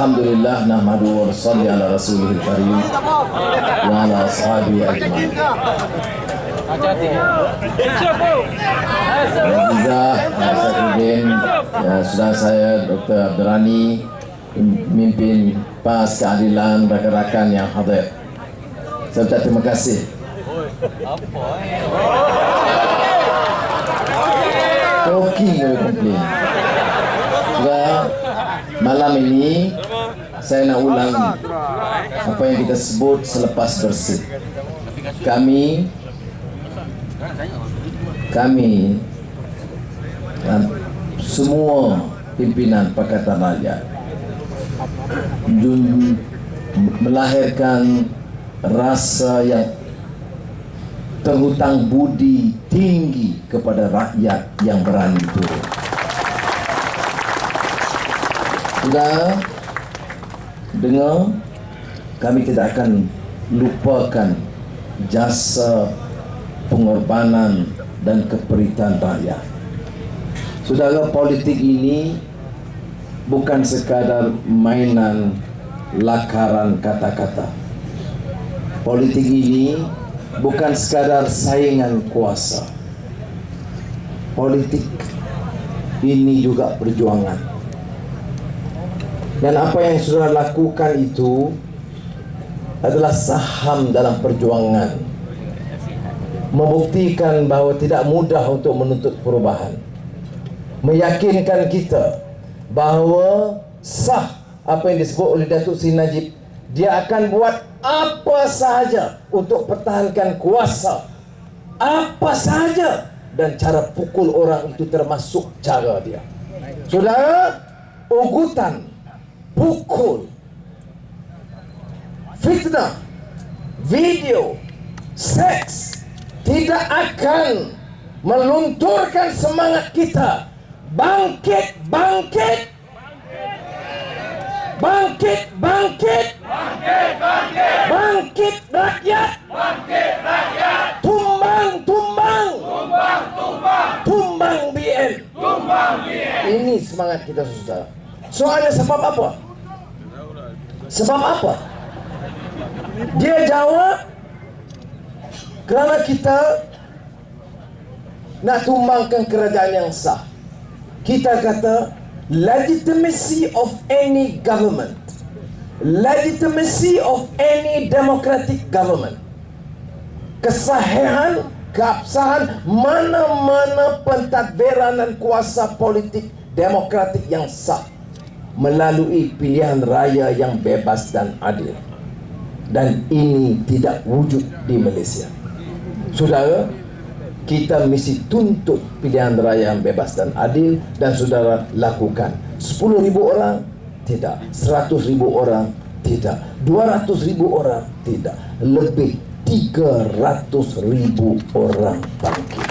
Alhamdulillah nahmadu wa nusalli ala rasulihil karim wa ala ashabihi ajma'in. Alhamdulillah, Saifuddin, saudara saya Dr. Abdurrani, pemimpin PAS Keadilan, rakan-rakan yang hadir. Saya ucap terima kasih. Talking will complain. Sudah, malam ini saya nak ulangi apa yang kita sebut selepas bersih. Kami dan semua pimpinan Pakatan Rakyat melahirkan rasa yang terhutang budi tinggi kepada rakyat yang berani turun. Sudah dengar, kami tidak akan lupakan jasa, pengorbanan dan keperitan rakyat. Saudara, politik ini bukan sekadar mainan lakaran kata-kata. Politik ini bukan sekadar saingan kuasa. Politik ini juga perjuangan. Dan apa yang saudara lakukan itu adalah saham dalam perjuangan, membuktikan bahawa tidak mudah untuk menuntut perubahan, meyakinkan kita bahawa sah apa yang disebut oleh Datuk Seri Najib. Dia akan buat apa sahaja untuk pertahankan kuasa, apa sahaja, dan cara pukul orang itu termasuk cara dia. Saudara, ugutan, pukul, fitnah, video, seks tidak akan melunturkan semangat kita. Bangkit, bangkit, bangkit, bangkit, bangkit, bangkit, bangkit rakyat, bangkit rakyat, tumbang, tumbang, tumbang, tumbang, tumbang BN, tumbang BN. Ini semangat kita, saudara. Soalnya sebab apa? Sebab apa? Dia jawab, kerana kita nak tumbangkan kerajaan yang sah. Kita kata legitimacy of any government, legitimacy of any democratic government, kesahihan, keabsahan mana-mana pentadbiran dan kuasa politik demokratik yang sah melalui pilihan raya yang bebas dan adil. Dan ini tidak wujud di Malaysia. Saudara, kita mesti tuntut pilihan raya yang bebas dan adil, dan saudara lakukan. 10,000 orang? Tidak. 100,000 orang? Tidak. 200,000 orang? Tidak. Lebih 300,000 orang bangkit.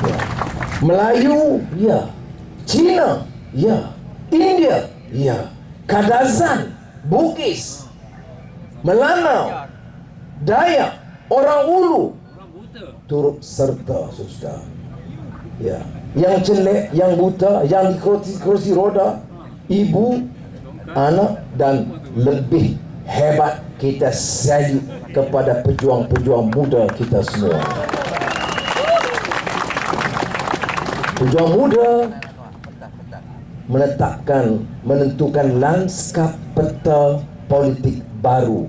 Ya. Melayu? Ya. Cina? Ya. India? Ya. Kadazan? Bugis? Melanau? Dayak, orang Ulu turut serta, saudara. Ya, yang jelek, yang buta, yang di kursi roda, ibu, anak, dan lebih hebat, kita salut kepada pejuang-pejuang muda kita semua. Pejuang muda menentukan lanskap peta politik baru,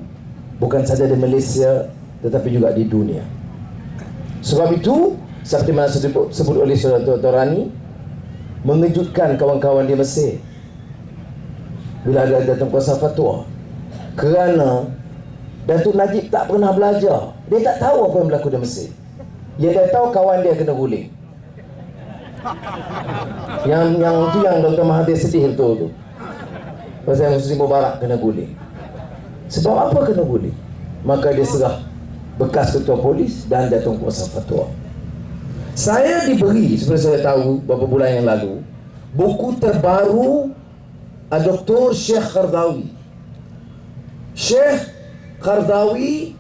bukan saja di Malaysia tetapi juga di dunia. Sebab itu, seperti mana sebut oleh Saudara Dr. Rani, mengejutkan kawan-kawan di Mesir bila ada datang kuasa fatwa, kerana Datuk Najib tak pernah belajar. Dia tak tahu apa yang berlaku di Mesir. Dia tahu kawan dia kena guling. Yang Dr. Mahathir sedih betul tu, pasal Husni Mubarak kena guling. Sebab apa kena guling? Maka dia serah bekas ketua polis dan Datuk Kuasa Fatwa. Saya diberi, seperti saya tahu beberapa bulan yang lalu, buku terbaru Dr. Sheikh Qardawi. Sheikh Qardawi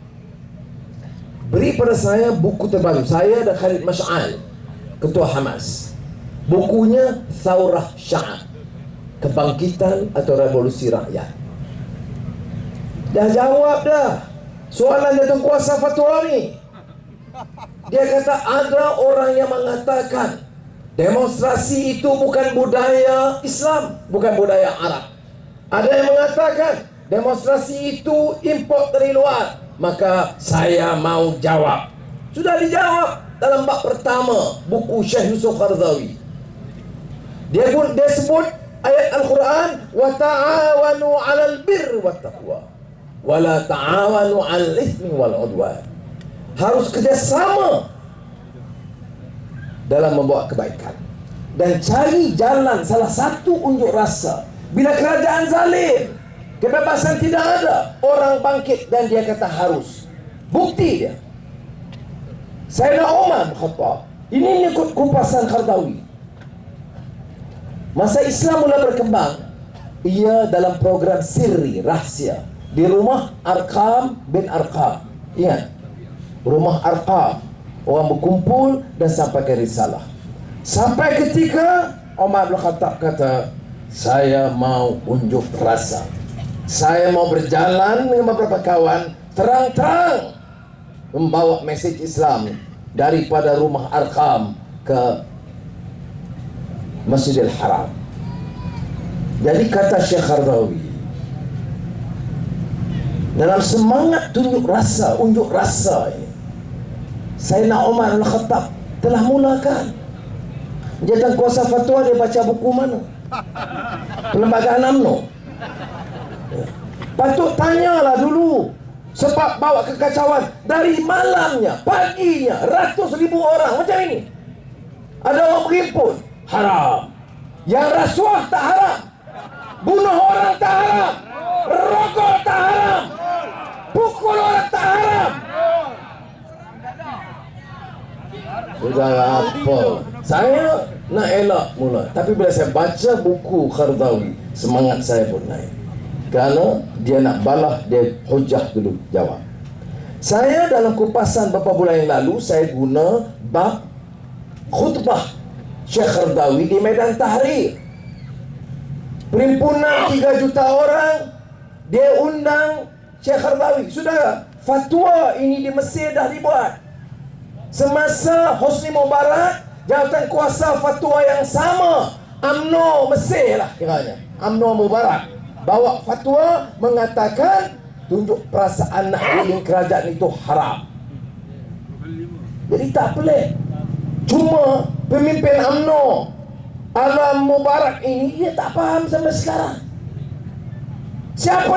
beri pada saya buku terbaru. Saya dan Khalid Mash'al, ketua Hamas. Bukunya Thawrah Sya'ab, kebangkitan atau revolusi rakyat. Dah jawab dah soalan Datuk Kuasa Fatwa ni. Dia kata ada orang yang mengatakan demonstrasi itu bukan budaya Islam, bukan budaya Arab. Ada yang mengatakan demonstrasi itu import dari luar. Maka saya mau jawab. Sudah dijawab dalam bab pertama buku Syekh Yusuf Qaradawi. Dia sebut ayat Al-Quran, wa ta'awanu 'alal birri wat taqwa wa la ta'awanu 'alal itsmi wal 'udwan. Harus kerjasama dalam membawa kebaikan dan cari jalan salah satu unjuk rasa. Bila kerajaan zalim, kebebasan tidak ada, orang bangkit dan dia kata harus. Bukti dia Sayyidina Umar bin Khattab. Ini ikut kupasan Qaradawi. Masa Islam mula berkembang, ia dalam program sirri, rahsia, di rumah Arqam bin Arqam. Ingat, rumah Arqam. Orang berkumpul dan sampaikan risalah. Sampai ketika Umar bin Khattab kata, saya mau unjuk rasa. Saya mau berjalan dengan beberapa kawan, terang-terang membawa mesej Islam daripada rumah Arqam ke Masjidil Haram. Jadi kata Syekh Qaradawi, dalam semangat unjuk rasa ini, Sayyidina Umar Al-Khattab telah mulakan. Jawatan Kuasa Fatwa, dia baca buku mana? Perlembagaan UMNO. Patut tanyalah dulu. Sebab bawa kekacauan dari malamnya, paginya, ratus ribu orang macam ini. Ada orang berhimpun, haram. Yang rasuah tak haram, bunuh orang tak haram, rokok tak haram, pukul orang tak haram. Sudah apa? Saya nak elak mula, tapi bila saya baca buku Qaradawi, semangat saya pun naik. Kerana dia nak balah, dia hujah dulu jawab. Saya dalam kupasan beberapa bulan yang lalu, saya guna bab khutbah Syekh Qaradawi di Medan Tahrir. Perhimpunan 3 juta orang, dia undang Syekh Qaradawi. Saudara, fatwa ini di Mesir dah dibuat. Semasa Hosni Mubarak, jawatan kuasa fatwa yang sama, UMNO Mesir lah kiranya, UMNO Mubarak, bawa fatwa mengatakan tunjuk perasaan nak guling kerajaan itu haram. Jadi tak pelik. Cuma pemimpin UMNO Alam Mubarak ini, dia tak faham sampai sekarang. Siapa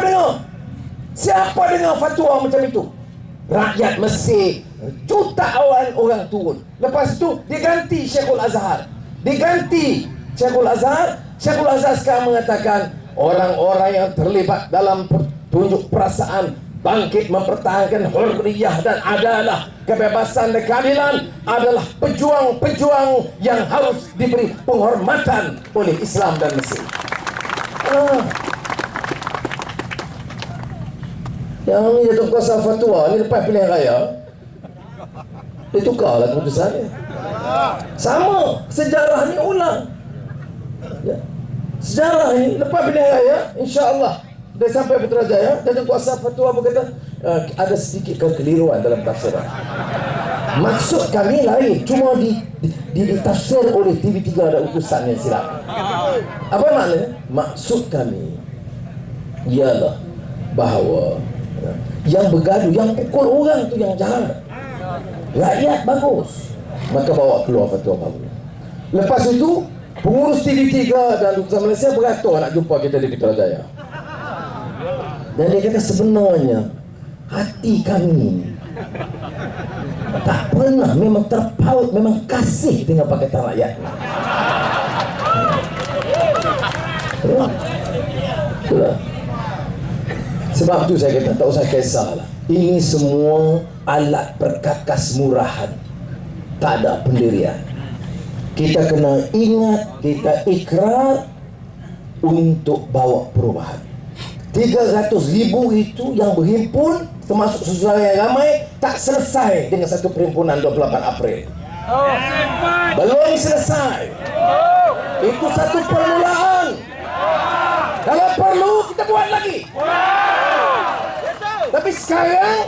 dengar fatwa macam itu? Rakyat Mesir, jutaan orang turun. Lepas itu diganti Syekhul Azhar. Syekhul Azhar sekarang mengatakan orang-orang yang terlibat dalam tunjuk perasaan bangkit mempertahankan hurriyah dan adalah kebebasan dan keadilan adalah pejuang-pejuang yang harus diberi penghormatan oleh Islam dan Mesir. Yang ini Datuk Kuasa Fatwa ni lepas pilihan raya, dia tukarlah keputusannya. Sama, sejarah ni ulang. Sejarah ni lepas pilihan raya, insya-Allah dia sampai Putrajaya, Datuk Kuasa Fatwa berkata ada sedikit kekeliruan dalam tafsiran. Maksud kami lain, cuma ditafsir oleh TV3 ada utusan yang silap. Apa maknanya? Maksud kami ialah bahawa yang bergaduh, yang pukul orang tu yang jahat, rakyat bagus, maka bawa keluar fatwa baru. Lepas itu pengurus TV3 dan Utusan Malaysia beratur nak jumpa kita di Putrajaya. Dan dia kata sebenarnya hati kami tak pernah memang terpaut, memang kasih dengan Pakatan Rakyat. Itulah. Sebab tu saya kata tak usah kisahlah. Ini semua alat perkakas murahan, tak ada pendirian. Kita kena ingat, kita ikrar untuk bawa perubahan. 300,000 itu yang berhimpun, termasuk saudara yang ramai, tak selesai dengan satu perhimpunan 28 April. Belum selesai. Itu satu permulaan. Kalau perlu kita buat lagi. Tapi sekarang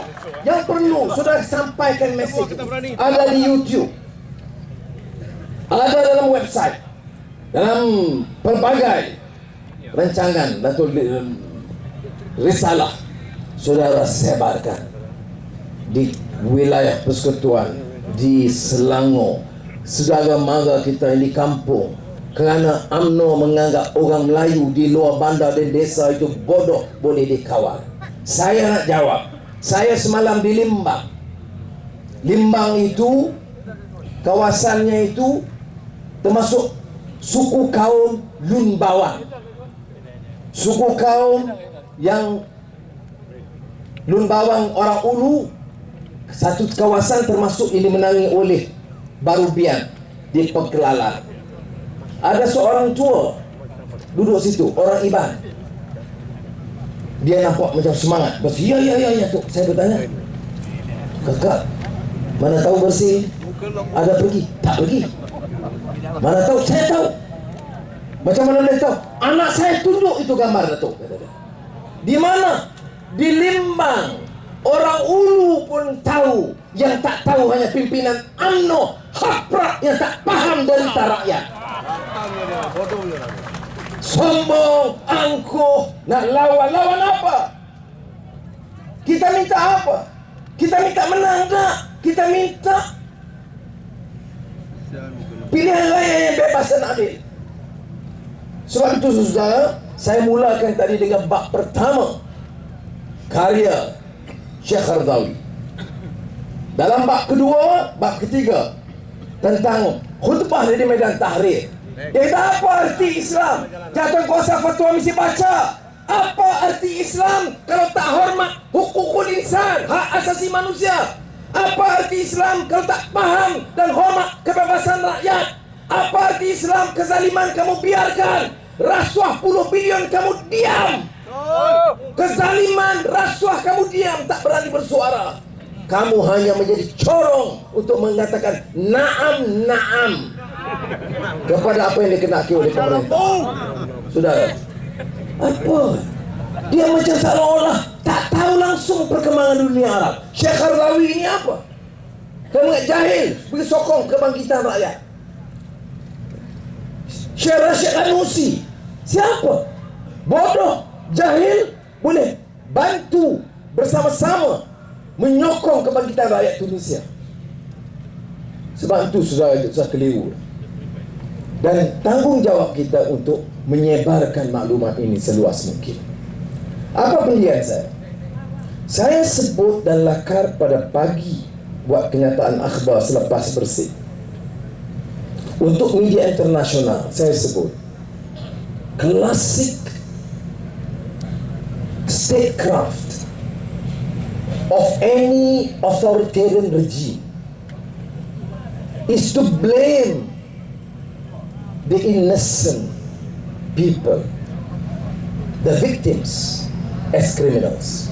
yang perlu sudah sampaikan mesej. Ada di YouTube, ada dalam website, dalam pelbagai rancangan atau risalah saudara sebarkan di wilayah persekutuan, di Selangor. Saudara mara kita di kampung kerana UMNO menganggap orang Melayu di luar bandar dan desa itu bodoh boleh dikawal. Saya nak jawab. Saya semalam di Limbang. Limbang itu, kawasannya itu termasuk suku kaum Lun Bawang. Suku kaum yang Lun Bawang orang Ulu. Satu kawasan termasuk ini dimenangi oleh Barubian di Pekelalan. Ada seorang tua duduk situ, orang Iban. Dia nampak macam semangat. Ya tu. Saya bertanya, kakak, mana tahu bersih? Ada pergi? Tak pergi. Mana tahu? Saya tahu. Macam mana dia tahu? Anak saya tunjuk itu gambar Datuk. Di mana? Di Limbang. Orang Ulu pun tahu. Yang tak tahu hanya pimpinan UMNO haprak yang tak paham derita rakyat. Sombong, angkuh, nak lawan apa? Kita minta apa? Kita minta menang tak? Kita minta pilihan raya yang bebas dan adil. Sebab itu saudara, saya mulakan tadi dengan bab pertama, karya Syekh Qaradawi. Dalam bab kedua, bab ketiga, tentang khutbah di Medan Tahrir. Itu apa arti Islam? Jatuh kuasa fatwa mesti baca. Apa arti Islam kalau tak hormat hukukul insan, hak asasi manusia? Apa arti Islam kalau tak paham dan hormat kebebasan rakyat? Apa arti Islam kezaliman kamu biarkan? Rasuah puluh bilion kamu diam. Kezaliman, rasuah kamu diam, tak berani bersuara. Kamu hanya menjadi corong untuk mengatakan na'am kepada apa yang dikenaki oleh pemerintah. Saudara, apa? Dia macam seolah-olah tak tahu langsung perkembangan dunia Arab. Syekh Qaradawi ini apa? Kamu jahil, pergi sokong kebangkitan rakyat. Syekh Rashid Anusi, siapa? Bodoh, jahil, boleh bantu bersama-sama menyokong kebangkitan rakyat Tunisia. Sebab itu sudah keliru. Dan tanggungjawab kita untuk menyebarkan maklumat ini seluas mungkin. Apa pendirian saya? Saya sebut dan lakar pada pagi buat kenyataan akhbar selepas bersih. Untuk media internasional, saya sebut klasik statecraft of any authoritarian regime is to blame the innocent people, the victims, as criminals.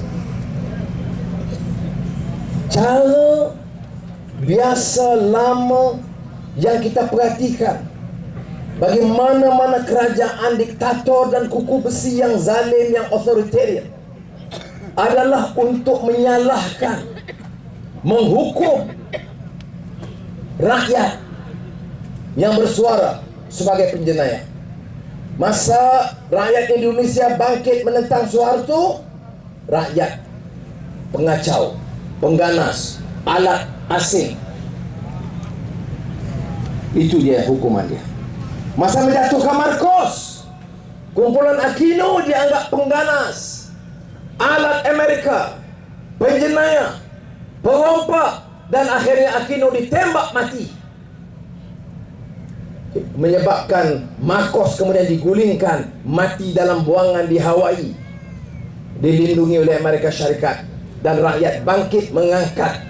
Cara biasa lama yang kita perhatikan, bagaimana kerajaan diktator dan kuku besi yang zalim, yang authoritarian, adalah untuk menyalahkan, menghukum rakyat yang bersuara sebagai penjenayah. Masa rakyat Indonesia bangkit menentang Soeharto, rakyat pengacau, pengganas, alat asing. Itu dia hukuman dia. Masa menjatuhkan Marcos, kumpulan Aquino dianggap pengganas, alat Amerika, penjenayah, perompak, dan akhirnya Aquino ditembak mati, menyebabkan Marcos kemudian digulingkan mati dalam buangan di Hawaii, dilindungi oleh Amerika Syarikat, dan rakyat bangkit mengangkat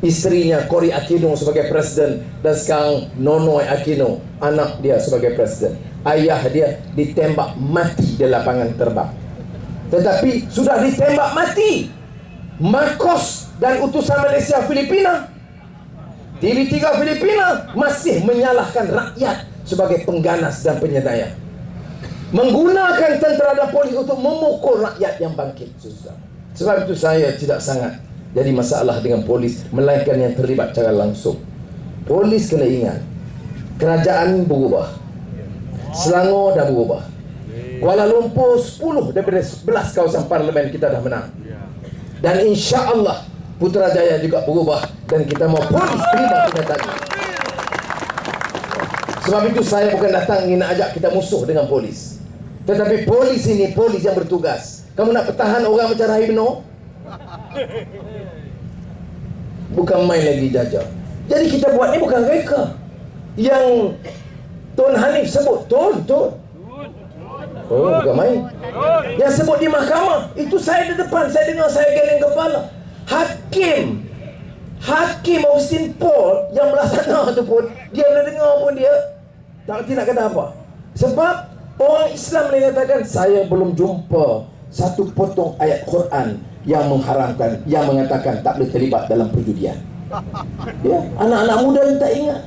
istrinya Cory Aquino sebagai presiden, dan sekarang Nonoy Aquino, anak dia, sebagai presiden. Ayah dia ditembak mati di lapangan terbang. Tetapi sudah ditembak mati Marcos dan utusan Malaysia Filipina, TV3 Filipina masih menyalahkan rakyat sebagai pengganas dan penyedaya, menggunakan tentera dan polis untuk memukul rakyat yang bangkit. Sebab itu saya tidak sangat jadi masalah dengan polis, melainkan yang terlibat secara langsung. Polis kena ingat, kerajaan berubah, Selangor dah berubah, Kuala Lumpur 10 daripada 11 kawasan parlimen kita dah menang, dan insya Allah Putrajaya juga berubah, dan kita mau polis terima kenyataan. Sebab itu saya bukan datang ingin nak ajak kita musuh dengan polis, tetapi polis ini polis yang bertugas. Kamu nak pertahan orang macam Rahim Noh, bukan main lagi jajah. Jadi kita buat ni bukan reka. Yang Tun Hanif sebut Tun oh, bukan main. Yang sebut di mahkamah, itu saya di depan, saya dengar, saya geleng kepala. Hakim Austin Paul yang melaksana tu pun, dia boleh dengar pun dia tidak kata apa. Sebab orang Islam mengatakan, saya belum jumpa satu potong ayat Quran yang mengharamkan, yang mengatakan tak boleh terlibat dalam perjudian. Ya, anak-anak muda yang tak ingat.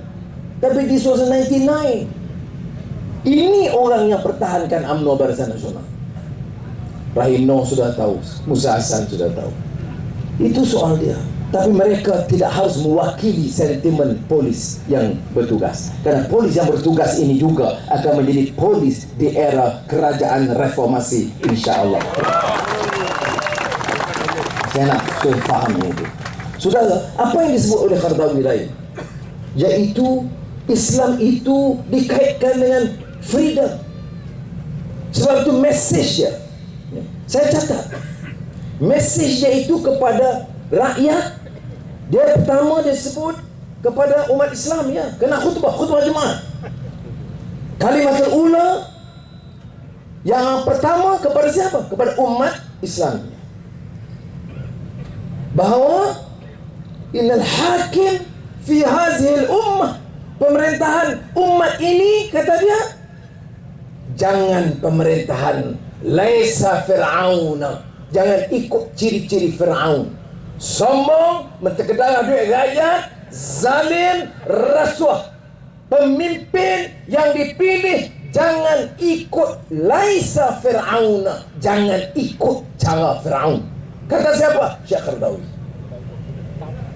Tapi di 1999 ini orang yang pertahankan UMNO Barisan Nasional. Rahim Noh sudah tahu, Musa Hasan sudah tahu. Itu soal dia. Tapi mereka tidak harus mewakili sentimen polis yang bertugas. Karena polis yang bertugas ini juga akan menjadi polis di era kerajaan reformasi, insya-Allah. Saya nak faham itu. Saudara, apa yang disebut oleh Qaradawi lain, yaitu Islam itu dikaitkan dengan freedom. Sebab itu message dia, saya catat, message dia itu kepada rakyat. Dia pertama dia sebut kepada umat Islam, ya, kena khutbah Jumaat. Kalimatul ula yang pertama kepada siapa? Kepada umat Islam. Bahawa innal hakim fi hazihil ummah, pemerintahan umat ini, kata dia, jangan pemerintahan laisa fir'auna, jangan ikut ciri-ciri Fir'aun, sombong, menterkedara duit rakyat, zalim, rasuah. Pemimpin yang dipilih jangan ikut laisa fir'auna, jangan ikut cara Fir'aun. Kata siapa? Syekh Qaradawi.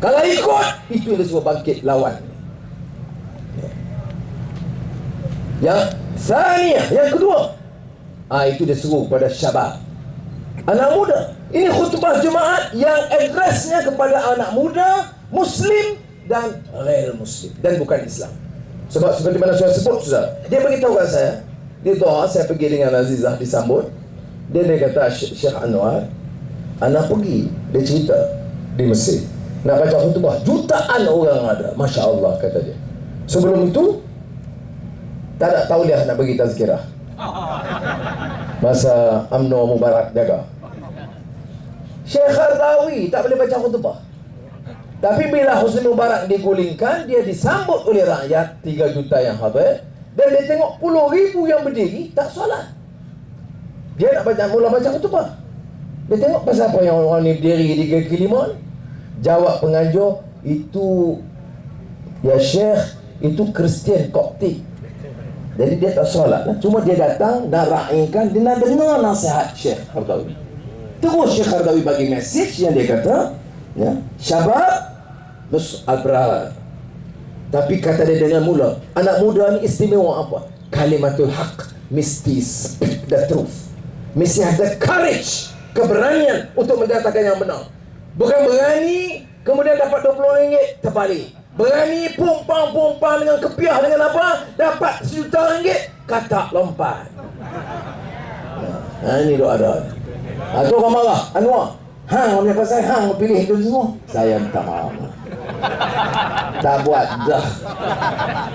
Kalau ikut, itu dia suruh bangkit lawan. Yang Saniyah, yang kedua, itu dia suruh kepada syabab, anak muda. Ini khutbah Jumaat yang addressnya kepada anak muda Muslim dan ghair Muslim, dan bukan Islam. Sebab seperti mana saya sebut, dia beritahu kat saya, dia doa, saya pergi dengan Azizah disambut. Dia kata, Syekh Anwar, anak pergi, dia cerita di Mesir nak baca khutbah, jutaan orang ada, Masya Allah, kata dia. Sebelum itu tak ada tauliah nak bagi tazkirah, masa UMNO Mubarak jaga. Syekh Qaradawi tak boleh baca khutbah, tapi bila Husni Mubarak digulingkan, dia disambut oleh rakyat 3 juta yang hadir, dan dia tengok puluh ribu yang berdiri tak solat. Dia nak mula baca khutbah, dia tengok pasal apa yang orang ni berdiri di kaki lima. Jawab pengajar itu, ya Syekh, itu Kristian Koptik. Jadi dia tak solat lah. Cuma dia datang dan raikan, dia nak dengar nasihat Syekh Qaradawi. Terus Syekh Qaradawi bagi message yang dia kata, ya, syabab nus abrar. Tapi kata dia dengan mula, anak muda ni istimewa apa? Kalimatul haq, mesti speak the truth, mesti ada courage, keberanian untuk mendatakan yang benar. Bukan berani kemudian dapat RM20 terbalik, berani pumpang dengan kepiah, dengan apa, dapat RM1 kata lompat. Ini doa ada. Tu orang marah, Anwar, hang punya pasal hang pilih itu semua. Saya minta maaf, tak buat dah.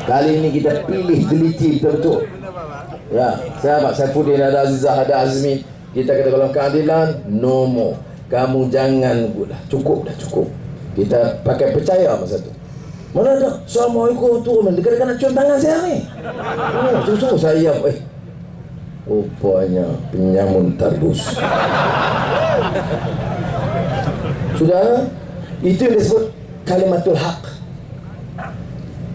Kali ini kita pilih teliti betul-betul. Ya, sahabat Saifuddin, ada Azizah, ada Azmi. Kita kata dalam keadilan, no more. Kamu jangan, cukup. Kita pakai percaya masa tu. Mana ada Assalamualaikum tu, dekat-dekat nak cium tangan saya ni. Suruh saya, rupanya penyamun tarbus. Sudah, itu yang disebut kalimatul haq.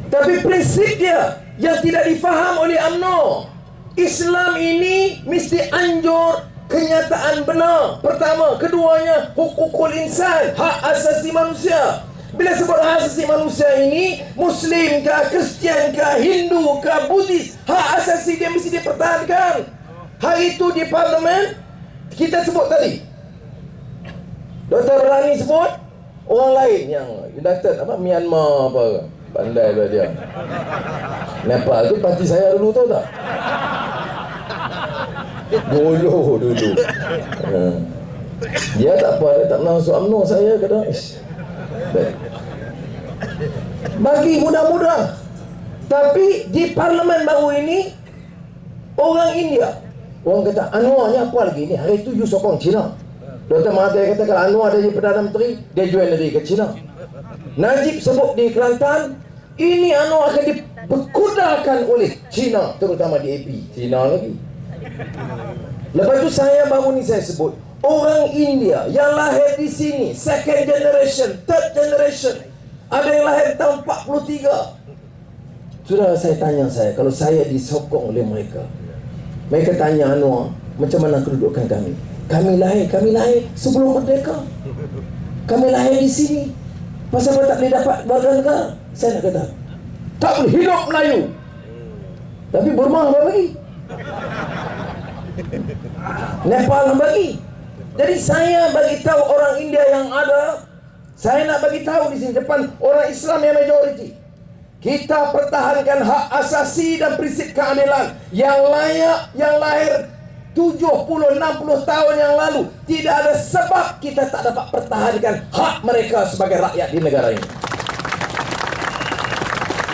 Tapi prinsip dia yang tidak difaham oleh UMNO. Islam ini mesti anjur kenyataan benar. Pertama, keduanya hukukul insan, hak asasi manusia. Bila sebut hak asasi manusia ini, Muslim ke, Kristian ke, Hindu ke, Buddhis, hak asasi dia mesti dipertahankan. Hari itu di parlimen kita sebut tadi, Dr. Rani sebut, orang lain yang United apa Myanmar apa pandai lah dia. Nepal tu parti saya dulu, tahu tak? Dulu. Dia tak apa, dia tak pernah masuk UMNO. Saya kadang bagi mudah-mudah. Tapi di parlimen baru ini, orang India, orang kata Anwar ni apa lagi ni? Hari itu you sokong Cina. Dr. Mahathir kata kalau Anwar jadi Perdana Menteri, dia jual negeri ke Cina. Najib sebut di Kelantan, ini Anwar akan diperkudakan oleh Cina, terutama di AP. Cina lagi. Lepas tu saya baru ni saya sebut, orang India yang lahir di sini, second generation, third generation, ada yang lahir tahun 43. Sudah saya tanya kalau saya disokong oleh mereka, mereka tanya Anwar, macam mana kedudukan kami? Kami lahir sebelum merdeka. Kami lahir di sini. Pasal apa tak boleh dapat warga negara? Saya nak kata, tak boleh hidup Melayu. Tapi Burma bagi. Nepal bagi. Jadi saya bagi tahu orang India yang ada, saya nak bagi tahu di sini depan orang Islam yang majoriti. Kita pertahankan hak asasi dan prinsip keadilan yang layak, yang lahir 70-60 tahun yang lalu. Tidak ada sebab kita tak dapat pertahankan hak mereka sebagai rakyat di negara ini.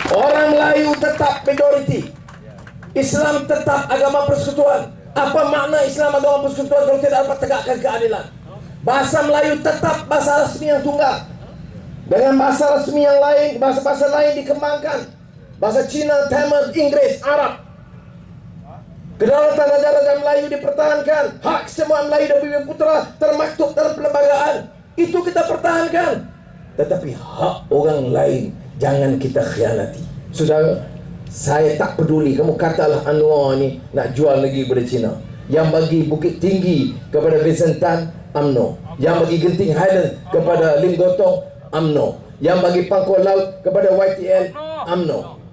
Orang Melayu tetap majoriti, Islam tetap agama persekutuan. Apa makna Islam agama persekutuan kalau tidak dapat tegakkan keadilan? Bahasa Melayu tetap bahasa resmi yang tunggal, dengan bahasa resmi yang lain, bahasa-bahasa lain dikembangkan. Bahasa Cina, Tamil, Inggeris, Arab. Kedaulatan raja-raja Melayu dipertahankan. Hak semua Melayu dan Bumi Putra termaktub dalam perlembagaan. Itu kita pertahankan. Tetapi hak orang lain jangan kita khianati. Saudara, saya tak peduli kamu katalah Anwar ni nak jual negeri kepada Cina. Yang bagi Bukit Tinggi kepada Besentan, UMNO. Yang bagi Genting Highland kepada Lim Gotong, UMNO. Yang bagi Pangkor Laut kepada YTL, UMNO.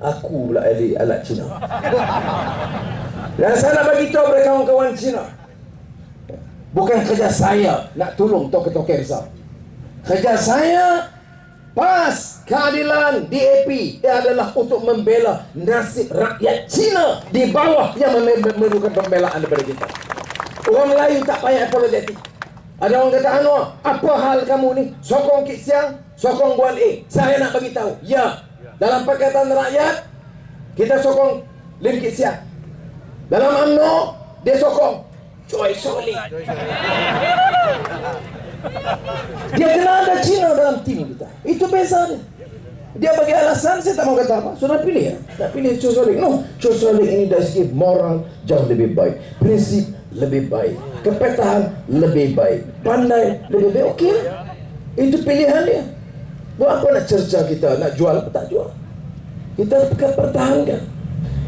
Aku pula alat Cina. Dan saya nak bagi tahu kepada kawan-kawan Cina, bukan kerja saya nak tolong tokoh-tokoh besar. Kerja saya pas keadilan di AP adalah untuk membela nasib rakyat Cina di bawah yang memerlukan pembelaan daripada kita. Orang Melayu tak payah apologetik. Ada orang kata, Anwar, apa hal kamu ni? Sokong Kit Siang, sokong Guan Eng. Saya nak bagi tahu, ya, dalam Pakatan Rakyat kita sokong Lim Kit Siang. Dalam UMNO dia sokong Choi Soon Ling. Dia kena ada Cina dalam tim kita. Itu beza dia. Dia bagi alasan, saya tak mau kata apa. Sudah pilih ya? Tak pilih Choi Soon Ling. No, Choi Soon Ling ini dari segi moral jauh lebih baik, prinsip lebih baik, kepetahan lebih baik, pandai lebih baik. Okey, itu pilihan dia. Buat apa nak cerca kita, nak jual apa tak jual? Kita pertahankan.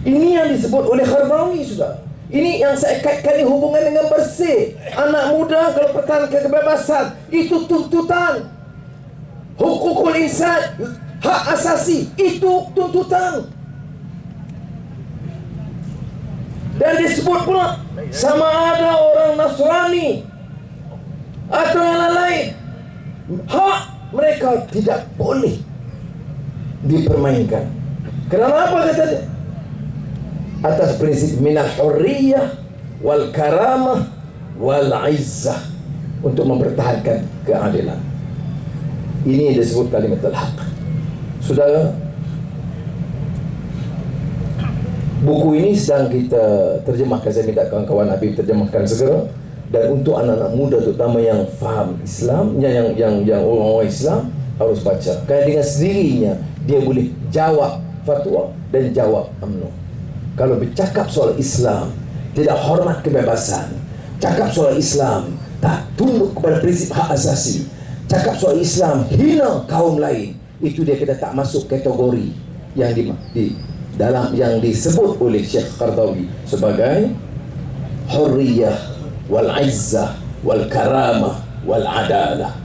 Ini yang disebut oleh Qaradawi, sudah. Ini yang saya kaitkan ini hubungan dengan bersih. Anak muda kalau pertahankan kebebasan, itu tuntutan. Hukukul insan, hak asasi, itu tuntutan. Dan disebut pula sama ada orang Nasrani atau yang lain, hak mereka tidak boleh dipermainkan. Kenapa kata dia? Atas prinsip minal hurriyah wal karamah wal izzah, untuk mempertahankan keadilan. Ini disebut kalimatul haq. Saudara, buku ini sedang kita terjemahkan. Saya minta kawan-kawan Habib terjemahkan segera. Dan untuk anak-anak muda terutama yang faham Islam, yang orang-orang Islam harus baca. Kerana dengan sendirinya dia boleh jawab fatwa dan jawab UMNO. Kalau bercakap soal Islam, tidak hormat kebebasan, cakap soal Islam, tak tunduk kepada prinsip hak asasi, cakap soal Islam, hina kaum lain, itu dia kata tak masuk kategori yang dalam yang disebut oleh Syekh Qardawi sebagai hurriyah wal izzah wal karamah wal adalah.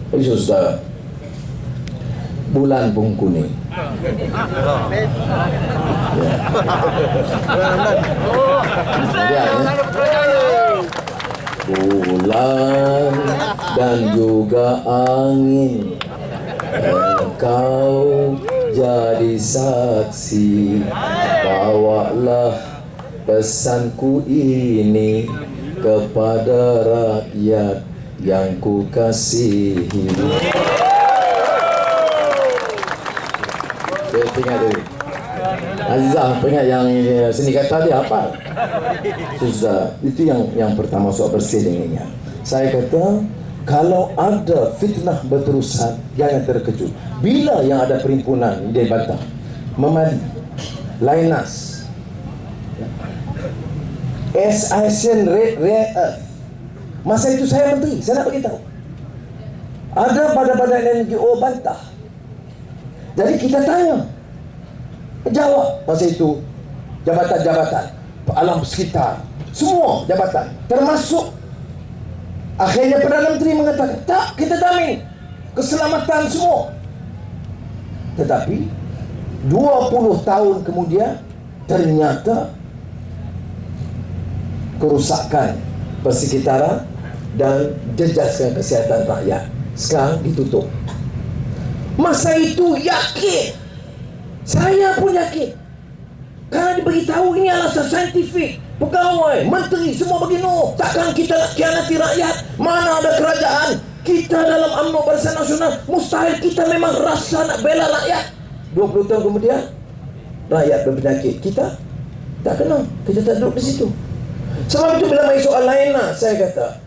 Itu sudah bulan pun kuning. Bulan dan juga angin, engkau jadi saksi. Bawalah pesanku ini kepada rakyat yang ku kasihi. Ingat dulu. Azizah, ingat yang seni kata dia apa? Susah. Itu yang pertama soal bersih dengan ingat. Saya kata, kalau ada fitnah berterusan, jangan terkejut. Bila yang ada perhimpunan di Batam, Memali, Lainas, Asian Rare Earth, masa itu saya menteri, saya nak beritahu. Ada pada badan NGO bantah. Jadi kita tanya, jawab masa itu jabatan-jabatan alam sekitar, semua jabatan, termasuk akhirnya Perdana Menteri mengatakan, tak, kita jamin keselamatan semua. Tetapi 20 tahun kemudian ternyata kerusakan persekitaran dan jejaskan kesihatan rakyat sekarang ditutup. Masa itu yakin, saya pun yakin, karena diberitahu ini alasan saintifik, pegawai, menteri semua begini. Takkan kita nak khianati rakyat? Mana ada kerajaan kita dalam UMNO Barisan Nasional, mustahil kita memang rasa nak bela rakyat. 20 tahun kemudian rakyat berpenyakit, kita tak kenal, kita tak duduk di situ. Sebab itu bila main soal lain lah, saya kata,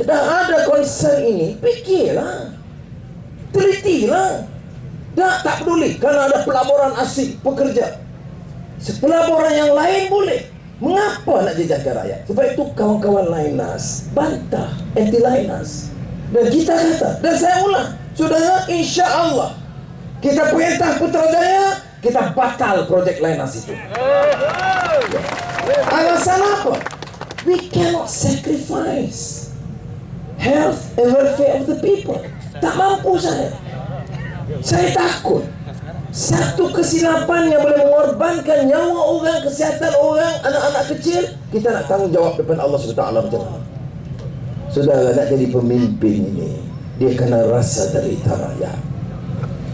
dah ada concern ini, fikirlah, telitilah. Tak peduli karena ada pelaburan asing pekerja, pelaburan yang lain boleh. Mengapa nak jejaskan rakyat? Sebab itu kawan-kawan Lainas bantah, anti Lainas, dan kita kata, dan saya ulang, saudara, insya Allah kita perintah Putrajaya, kita batal projek Lainas itu. Alasan apa? We cannot sacrifice health and welfare of the people. Tak mampu saya. Saya takut satu kesilapan yang boleh mengorbankan nyawa orang, kesihatan orang, anak-anak kecil, kita nak tanggung jawab depan Allah SWT macam mana? Saudara, nak jadi pemimpin ini, dia kena rasa derita rakyat.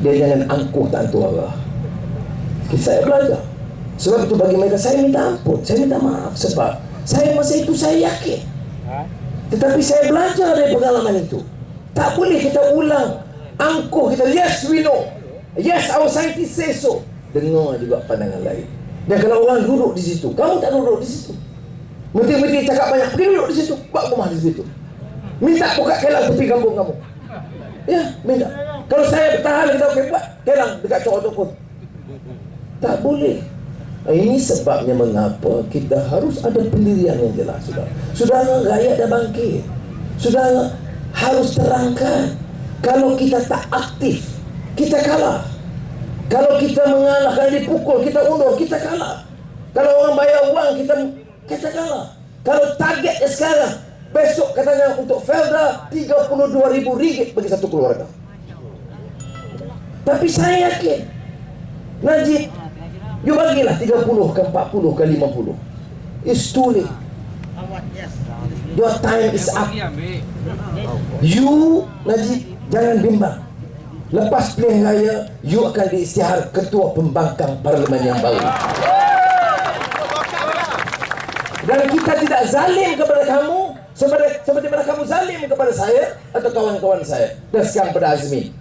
Dia jangan angkuh tak antu Allah. Saya belajar. Sebab itu bagi mereka, saya minta ampun, saya minta maaf. Sebab saya masa itu saya yakin. Tetapi saya belajar dari pengalaman itu. Tak boleh kita ulang angkuh kita, yes we know, yes our scientists say so. Dengar juga pandangan lain. Dan kalau orang duduk di situ, kamu tak duduk di situ. Menteri-menteri cakap banyak, pergi duduk di situ, buat rumah di situ. Minta buka kelang tepi kampung kamu. Ya, minta. Kalau saya bertahan, kita okey buat kelang dekat Cok Otok pun. Tak boleh. Ini sebabnya mengapa kita harus ada pendirian yang jelas. Saudara, rakyat dah bangkit. Saudara, harus terangkan. Kalau kita tak aktif, kita kalah. Kalau kita mengalah, kalau dipukul, kita undur, kita kalah. Kalau orang bayar uang, kita kalah. Kalau targetnya sekarang, besok katanya untuk Felda RM32,000 bagi satu keluarga. Tapi saya yakin, Najib, you bagilah 30 ke 40 ke 50. It's too late. Your time is up. You, Najib, jangan bimbang. Lepas pilihan raya, you akan diisytihar ketua pembangkang parlimen yang baru. Dan kita tidak zalim kepada kamu seperti mana kamu zalim kepada saya atau kawan-kawan saya. Dan sekarang pada Azmi,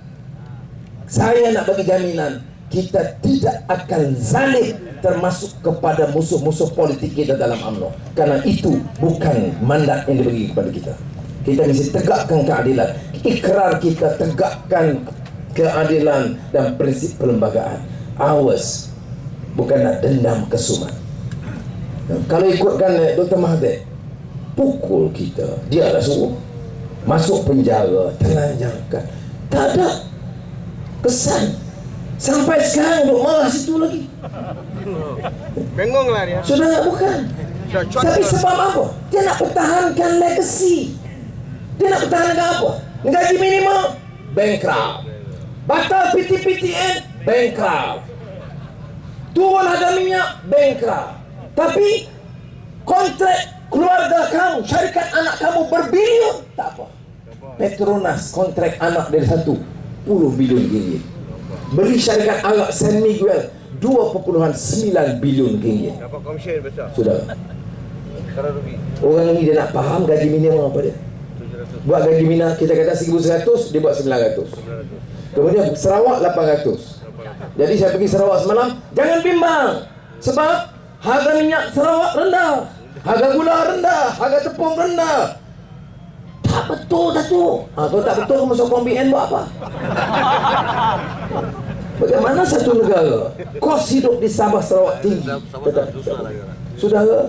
saya nak bagi jaminan kita tidak akan zalim termasuk kepada musuh-musuh politik kita dalam UMNO. Karena itu bukan mandat yang diberi kepada kita. Kita mesti tegakkan keadilan. Ikrar kita tegakkan keadilan dan prinsip perlembagaan. Ours bukan nak dendam kesumat. Kalau ikutkan Dr. Mahathir, pukul kita, dia lah suruh masuk penjara, telanjangkan. Tak ada kesan. Sampai sekarang duk marah situ lagi. Bengong lah dia. Sudah bukan. Tapi sebab apa? Dia nak pertahankan legacy. Dia nak pertahankan apa? Gaji minimum, bankrupt. Batal PTPTN, bankrupt. Turun harga minyak, bankrupt. Tapi kontrak keluarga kamu, syarikat anak kamu berbilion, tak apa. Petronas kontrak anak dari 10 bilion ringgit. Beli syarikat anak San Miguel 2.9 bilion ringgit. Dapat komisen besar. Sudah. Sekarang rugi. Orang ni dia nak faham gaji minimum apa dia. Buat gaji minimum kita kata 1,100, dia buat 900. Kemudian Sarawak 800. Jadi saya pergi Sarawak semalam, jangan bimbang. Sebab harga minyak Sarawak rendah, harga gula rendah, harga tepung rendah. Tak betul Datuk. Kalau tak betul, kamu sokong BN buat apa? Bagaimana satu negara kos hidup di Sabah Sarawak tinggi, saudara,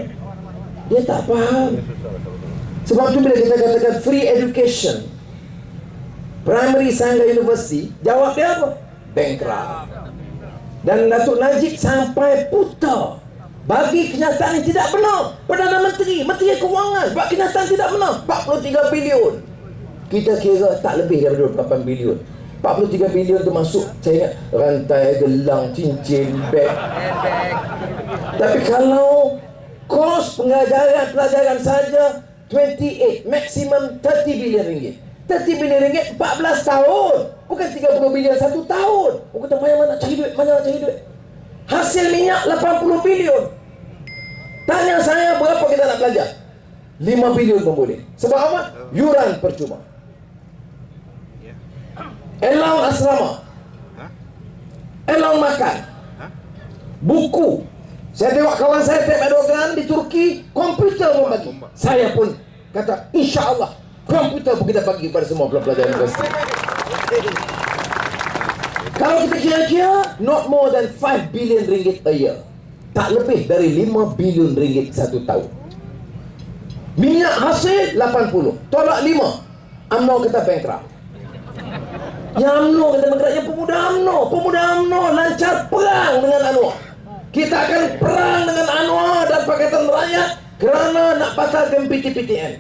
dia tak faham. Sebab tu bila kita katakan free education, primary sangga university, jawab dia apa? Bankrupt. Dan Datuk Najib sampai putar bagi kenyataan yang tidak benar. Perdana Menteri, Menteri Kewangan buat kenyataan tidak benar. 43 bilion. Kita kira tak lebih daripada 28 bilion. 43 bilion tu masuk, saya ingat, rantai, gelang, cincin, beg. Tapi kalau kos pelajaran saja 28, maksimum 30 bilion ringgit. 30 bilion ringgit 14 tahun. Bukan 30 bilion 1 tahun. Aku kata mana nak cari duit, mana nak cari duit. Hasil minyak 80 bilion. Tanya saya berapa kita nak belajar? 5 bilion pun boleh. Sebab apa? Yuran percuma. Allowance asrama, allowance makan, buku. Saya tengok kawan saya Tayyip Erdogan di Turki, komputer pun bagi. Saya pun kata, insya-Allah komputer pun kita bagi kepada semua pelajar universiti. Kalau kita kira-kira, not more than 5 billion ringgit a year. Tak lebih dari 5 bilion ringgit satu tahun. Minyak hasil 80, tolak 5, UMNO kata bankrupt. Yang UMNO kata bankrupt, yang pemuda UMNO lancar perang dengan Anwar. Kita akan perang dengan Anwar dan Pakatan Rakyat kerana nak batalkan PTPTN.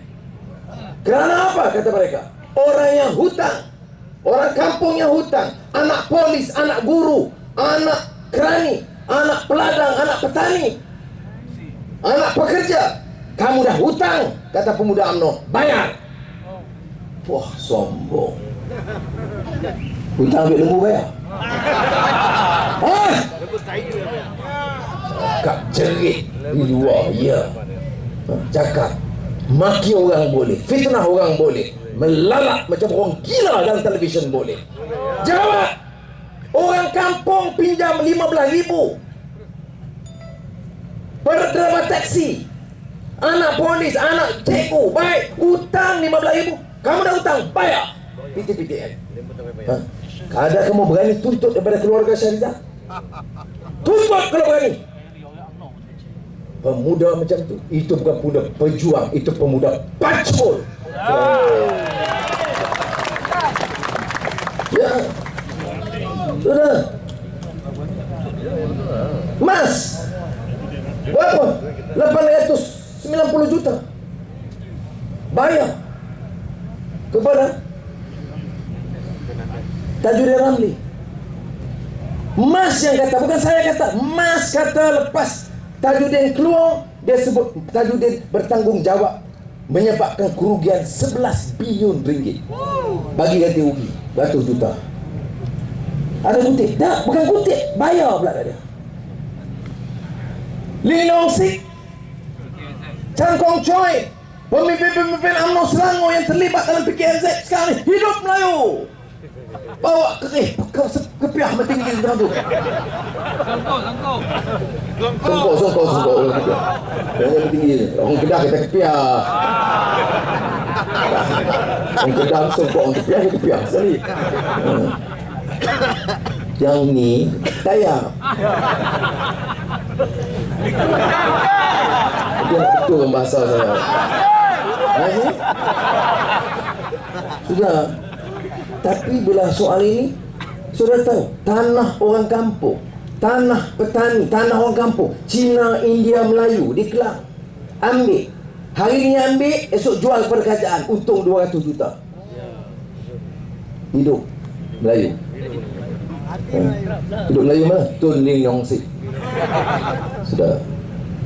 Kerana apa kata mereka? Orang yang hutang, orang kampung yang hutang, anak polis, anak guru, anak kerani, anak peladang, anak petani, anak pekerja. Kamu dah hutang, kata pemuda UMNO, bayar. Wah, sombong. Hutang ambil lembu bayar. Cakap jerit di luar, ya. Cakap maki orang boleh, fitnah orang boleh, melalak macam orang gila dalam televisyen boleh. Jawab. Orang kampung pinjam 15,000 per drama taksi. Anak polis, anak cikgu, baik, hutang 15,000. Kamu dah hutang, bayar PTPTN. Ada kamu berani tuntut daripada keluarga Syaridah? Tuntut kalau berani. Pemuda macam tu, itu bukan pemuda pejuang, itu pemuda pacul. Ya, sudah. Mas, berapa? 890 juta. Bayar kepada Tajudin Ramli. Mas yang kata, bukan saya kata. Mas kata lepas Tajudin keluar, dia sebut Tajudin bertanggung jawab menyebabkan kerugian 11 bilion ringgit. Bagi ganti rugi 100 juta. Ada kutip? Tak, bukan kutip, bayar pula dia. Lee Long Sik, Chan Kong Choi, pemimpin-pemimpin UMNO Selangor yang terlibat dalam PKZ sekarang ni, hidup Melayu. Bawa kepiah tinggi sekarang tu. Songkok orang kepiah. Yang tinggi, orang Kedah kata kepiah. Orang Kedah songkok, orang kepiah dia kepiah sekali. Yang ni tayar. Itu betul bahasa saya. Sudah. Tapi bila soal ini, Sudah tahu, tanah orang kampung, tanah petani, tanah orang kampung, Cina, India, Melayu di Kelang. Ambil. Hari ini ambil, esok jual kepada kerajaan, untung 200 juta. Hidup Melayu. Hidup Melayu mana? Tun Ling Yong Sik. Sudah.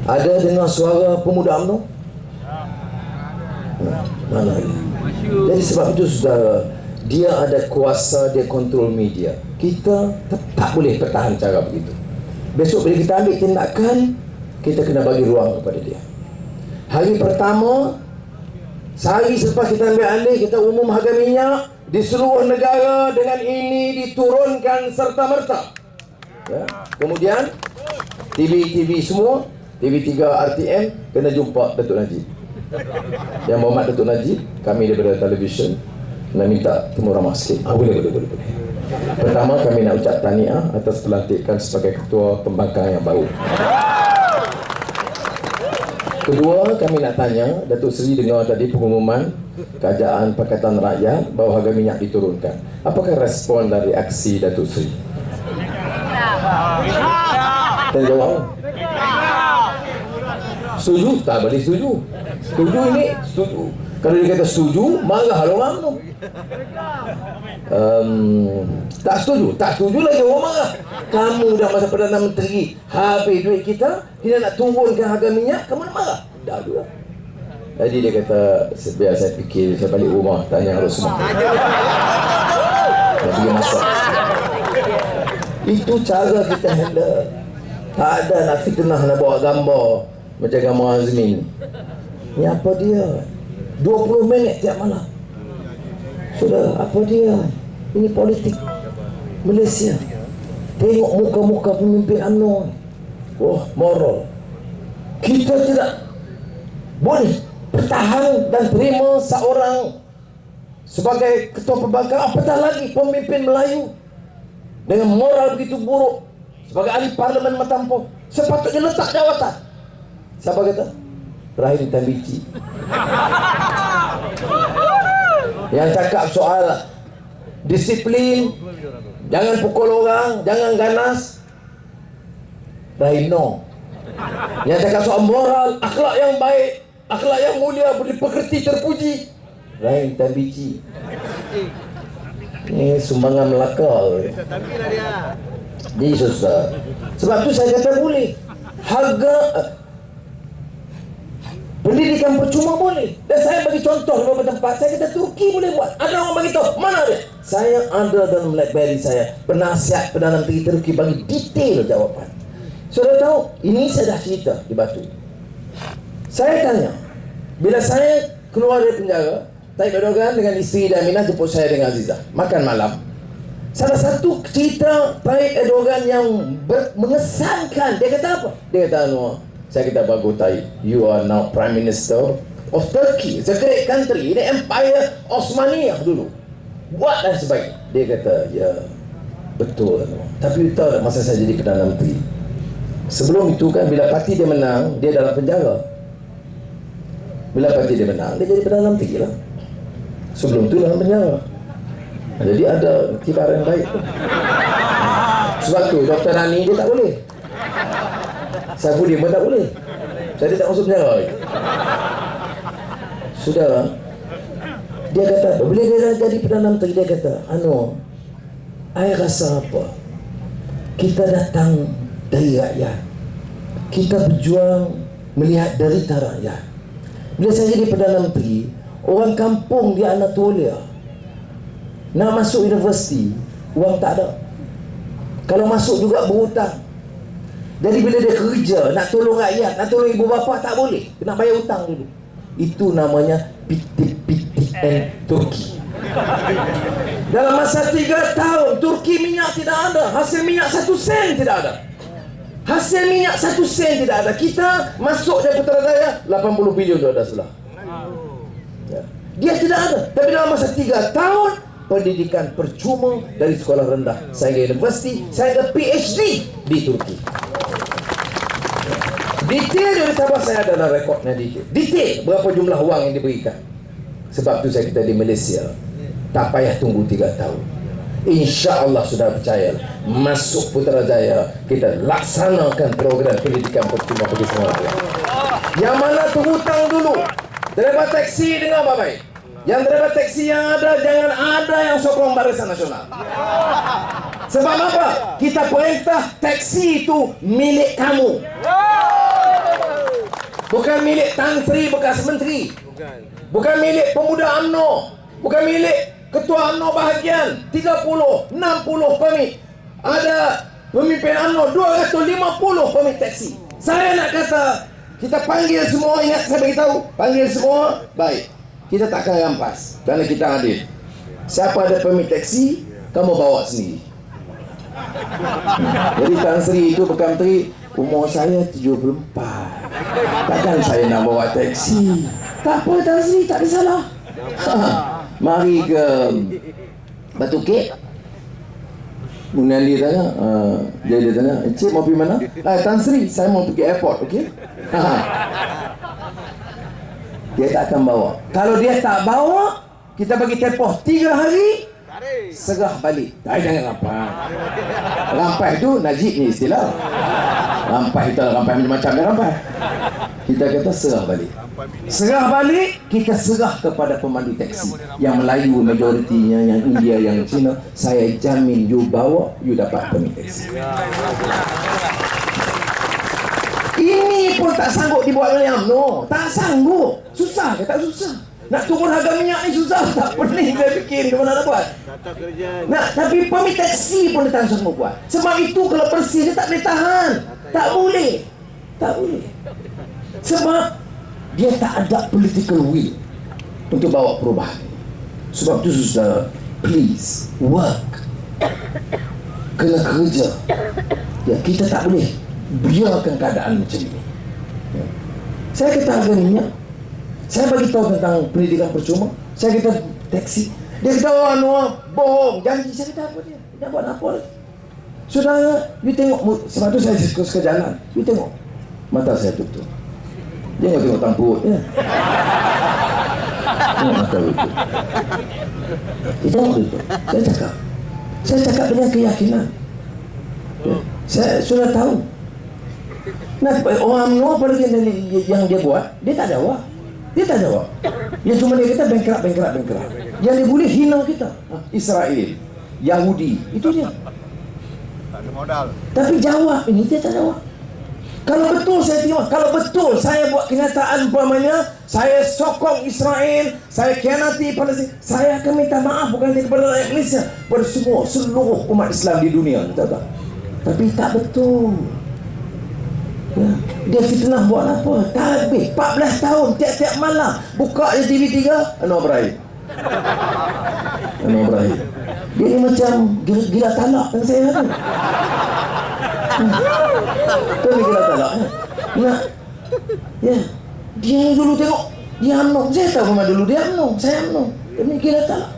Ada dengar suara pemuda UMNO? Mana lagi? Jadi sebab itu saudara, dia ada kuasa, dia kontrol media. Kita tak boleh pertahan cara begitu. Besok bila kita ambil tindakan, kita kena bagi ruang kepada dia. Hari pertama, sehari selepas kita ambil alih, kita umum harga minyak di seluruh negara dengan ini diturunkan serta-merta. Ya. Kemudian TV semua, TV3 RTM kena jumpa Datuk Najib. Yang Muhammad Datuk Najib, kami daripada televisyen nak minta temu ramah sikit. Boleh. Pertama, kami nak ucap tahniah atas pelantikan sebagai ketua pembangkang yang baru. Kedua, kami nak tanya, Datuk Seri dengar tadi pengumuman Kerajaan Pakatan Rakyat bahawa harga minyak diturunkan. Apakah respon dan reaksi Datuk Seri? Saya jawab. Setuju? Tak boleh setuju. Setuju ini? Setuju. Kalau dia kata setuju, marah orang tu. Tak setuju? Tak setuju lagi orang marah. Kamu dah masa Perdana Menteri, habis duit kita, tidak nak turunkan harga minyak, kamu nak marah? Dah juga. Jadi dia kata, biar saya fikir, saya balik rumah, tanya Rosmah. Dia masuk. Itu cara kita handle. Tak ada nak fitnah, nak bawa gambar macam gambar Azmin. Ni apa dia? 20 minit tiap malam. Sudah, apa dia? Ini politik Malaysia. Tengok muka-muka pemimpin UMNO. Wah, moral. Kita tidak boleh bertahan dan terima seorang sebagai ketua pembangkang, apatah lagi pemimpin Melayu dengan moral begitu buruk sebagai ahli parlimen Matampo. Sepatutnya letak jawatan. Siapa kata? Rahim Tambici. Yang cakap soal disiplin, jangan pukul orang, jangan ganas, Rahim No. Yang cakap soal moral, akhlak yang baik, akhlak yang mulia, dipekerti, terpuji, Rahim Tambici. Ini sumbangan Melaka. Jadi susah. Sebab tu saya kata boleh harga pendidikan percuma boleh. Dan saya bagi contoh beberapa tempat. Saya kata Turki boleh buat. Ada orang bagi tahu mana dia? Saya ada dalam BlackBerry saya penasihat Perdana Menteri Turki bagi detail jawapan. Sudah tahu? Ini saya dah cerita di Batu. Saya tanya, bila saya keluar dari penjara, Tayyip Erdogan dengan isteri dan Aminah jemput saya dengan Azizah makan malam. Salah satu cerita Tayyip Erdogan yang mengesankan, dia kata apa? Dia kata, Anwar, saya kata bagus Tayyip, you are now Prime Minister of Turkey. It's a great country. Ini Empire Osmaniyah dulu. Buatlah sebaik. Dia kata, ya betul Anwar. Tapi tahu tak masa saya jadi Perdana Menteri, sebelum itu kan bila parti dia menang, dia dalam penjara. Bila parti dia menang, dia jadi Perdana Menteri lah. Sebelum itu dalam penjara. Jadi ada kibar yang baik. Sebab tu Dr. Rani dia tak boleh. Sabudin pun tak boleh. Saya tak masuk penjara. Sudah. Dia kata apa? Bila dia dah jadi Perdana Menteri, dia kata, Anwar, saya rasa apa? Kita datang dari rakyat. Kita berjuang melihat derita rakyat. Bila saya jadi Perdana Menteri, orang kampung di Anatolia nak masuk universiti, wang tak ada. Kalau masuk juga berhutang. Jadi bila dia kerja, nak tolong rakyat, nak tolong ibu bapa, tak boleh. Kena bayar hutang dulu. Itu namanya PTPTN Turki. Dalam masa 3 tahun, Turki minyak tidak ada. Hasil minyak 1 sen tidak ada. Hasil minyak 1 sen tidak ada. Kita masuk dari Putrajaya 80 bilion dolar sebelah. Ya. Dia tidak ada. Tapi dalam masa 3 tahun, pendidikan percuma dari sekolah rendah sehingga universiti, sehingga PhD di Turki. Detail dari Sabah saya ada dalam rekodnya detail berapa jumlah wang yang diberikan. Sebab tu saya kata di Malaysia tak payah tunggu 3 tahun. Insya Allah sudah percaya, masuk Putrajaya kita laksanakan program pendidikan percuma bagi semua rakyat. Yang mana tu hutang dulu, driver taksi dengan baik. Yang driver taksi yang ada, jangan ada yang sokong Barisan Nasional. Sebab apa? Kita perintah taksi itu milik kamu, bukan milik Tan Sri bekas menteri, bukan milik pemuda UMNO, bukan milik Ketua UMNO bahagian 30, 60 permit. Ada pemimpin UMNO 250 permit taksi. Saya nak kata, kita panggil semua, ingat saya beritahu, panggil semua, baik. Kita tak akan rampas, kerana kita adil. Siapa ada permit taksi, kamu bawa sendiri. Jadi Tan Sri itu bukan menteri, umur saya 74. Takkan saya nak bawa taksi? Tak apa Tan Sri, tak ada salah. Mari ke Batu Kek. Kemudian dia tanya, dia tanya, Encik mau pergi mana? Tan Sri, saya mau pergi airport, okey? Dia tak akan bawa. Kalau dia tak bawa, kita bagi tempoh 3 hari, serah balik. Jangan rampai. Rampai itu Najib ni istilah. Rampai itu rampai macam-macam dia rampai. Kita kata serah balik. Serah balik, kita serah kepada pemandu taksi. Yang Melayu majoritinya, yang India, yang Cina. Saya jamin you bawa, you dapat permit taksi. Ini pun tak sanggup dibuat oleh UMNO. Tak sanggup. Susah ke? Tak susah. Nak turun harga minyak ni susah. Tak pening saya fikir ke mana nak buat. Nah, tapi permit taksi pun dia tak sanggup buat. Sebab itu kalau bersih dia tak boleh tahan. Tak boleh. Tak boleh. Sebab dia tak ada political will untuk bawa perubahan. Sebab itu susah. Please work. Kena kerja. Ya, kita tak boleh biarkan keadaan macam ini. Ya. Saya kata harga minyak, saya bagi tahu tentang pendidikan percuma, saya kata taksi. Dia kata Anwar bohong, janji. Saya kata apa dia? Dia buat apa lagi? Saudara, you tengok, sebab tu saya suka jalan. You tengok, mata saya tutup. Dia tengok tang perut ya. Tengok mata tutup. Dia tengok tutup. Saya cakap dengan keyakinan. Ya. Saya sudah tahu. Nah, orang UMNO apa lagi yang dia buat, dia tak jawab. Dia tak jawab. Dia cuma dia kata bengkerak. Yang dia boleh hina kita. Israel, Yahudi, itu dia. Tak ada modal. Tapi jawab ini dia tak jawab. Kalau betul saya terima, kalau betul saya buat kenyataan umpamanya, saya sokong Israel, saya khianati Palestin, saya akan minta maaf bukan saja kepada rakyat Malaysia, kepada semua seluruh umat Islam di dunia. Tak. Tapi tak betul. Ya. Dia fitnah buat apa? Tak habis 14 tahun tiap-tiap malam buka je TV3 Anwar Ibrahim. Dia ni macam gila talak kan saya tu. Tu ni gila talak ya. Ya. Dia ni dulu tengok dia UMNO. Saya tahu memang dulu dia UMNO, saya UMNO. Dia ni gila talak.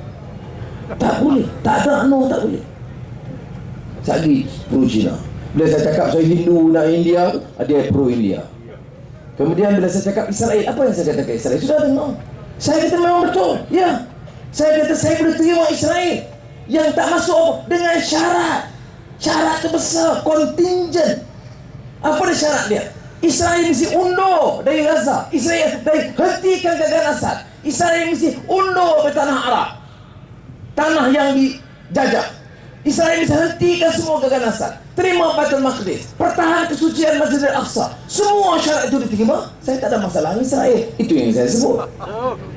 Tak boleh. Tak ada UMNO tak boleh. Sagi pro Cina. Bila saya cakap saya Hindu dan India, dia pro India. Kemudian bila saya cakap Israel, apa yang saya kata ke Israel? Sudah dengar. Saya kata memang betul. Ya. Saya kata saya boleh terima Israel yang tak masuk dengan syarat. Syarat terbesar, kontingent. Apa dia syarat dia? Israel mesti undur dari Gaza. Israel dari hentikan gagahan Assad. Israel mesti undur dari tanah Arab, tanah yang dijajah. Israel bisa hentikan semua gagahan Assad, terima Baitul Maqdis, pertahan kesucian Masjid Al-Aqsa. Semua syarat itu diterima, saya tak ada masalah dengan Israel. Itu yang saya sebut.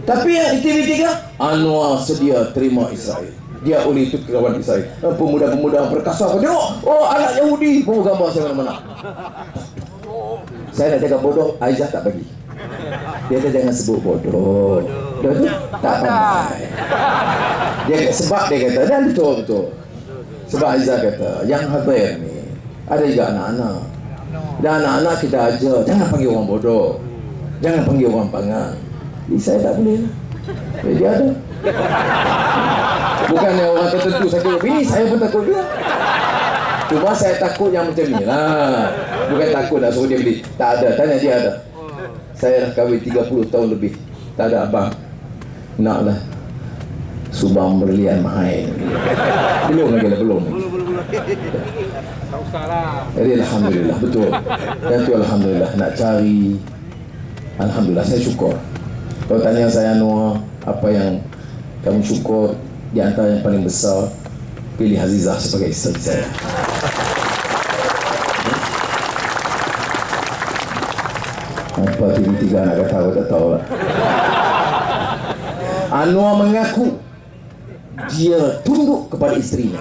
Tapi yang di TV3, Anwar sedia terima Israel. Dia oleh itu kawan Israel. Pemuda-pemuda perkasa apa tengok, oh anak Yahudi, bawa gambar saya mana-mana. Saya nak cakap bodoh, Aizah tak bagi. Dia kata jangan sebut bodoh. Dia tak pandai. Sebab dia kata, dan betul-betul. Sebab Aizah kata, yang hadir ni ada juga anak-anak. Dan anak-anak kita ajar, jangan panggil orang bodoh, jangan panggil orang pangang. Jadi saya tak boleh lah. Dia ada. Bukannya orang tertentu saya takut, ini saya pun takut dia. Cuma saya takut yang macam ni lah. Bukan takut nak suruh dia beli. Tak ada, tanya dia ada. Saya dah kahwin 30 tahun lebih, tak ada abang. Nak lah Subang Berlian Mahain. Belum lagi lah, belum. Tak usah lah. Jadi alhamdulillah, betul. Dan tu alhamdulillah nak cari. Alhamdulillah, saya syukur. Kalau tanya saya Noah, apa yang kamu syukur, di antara yang paling besar, pilih Azizah sebagai isteri saya. Apa tiga-tiga nak kata, aku tak tahu lah. Anwar mengaku dia tunduk kepada isterinya.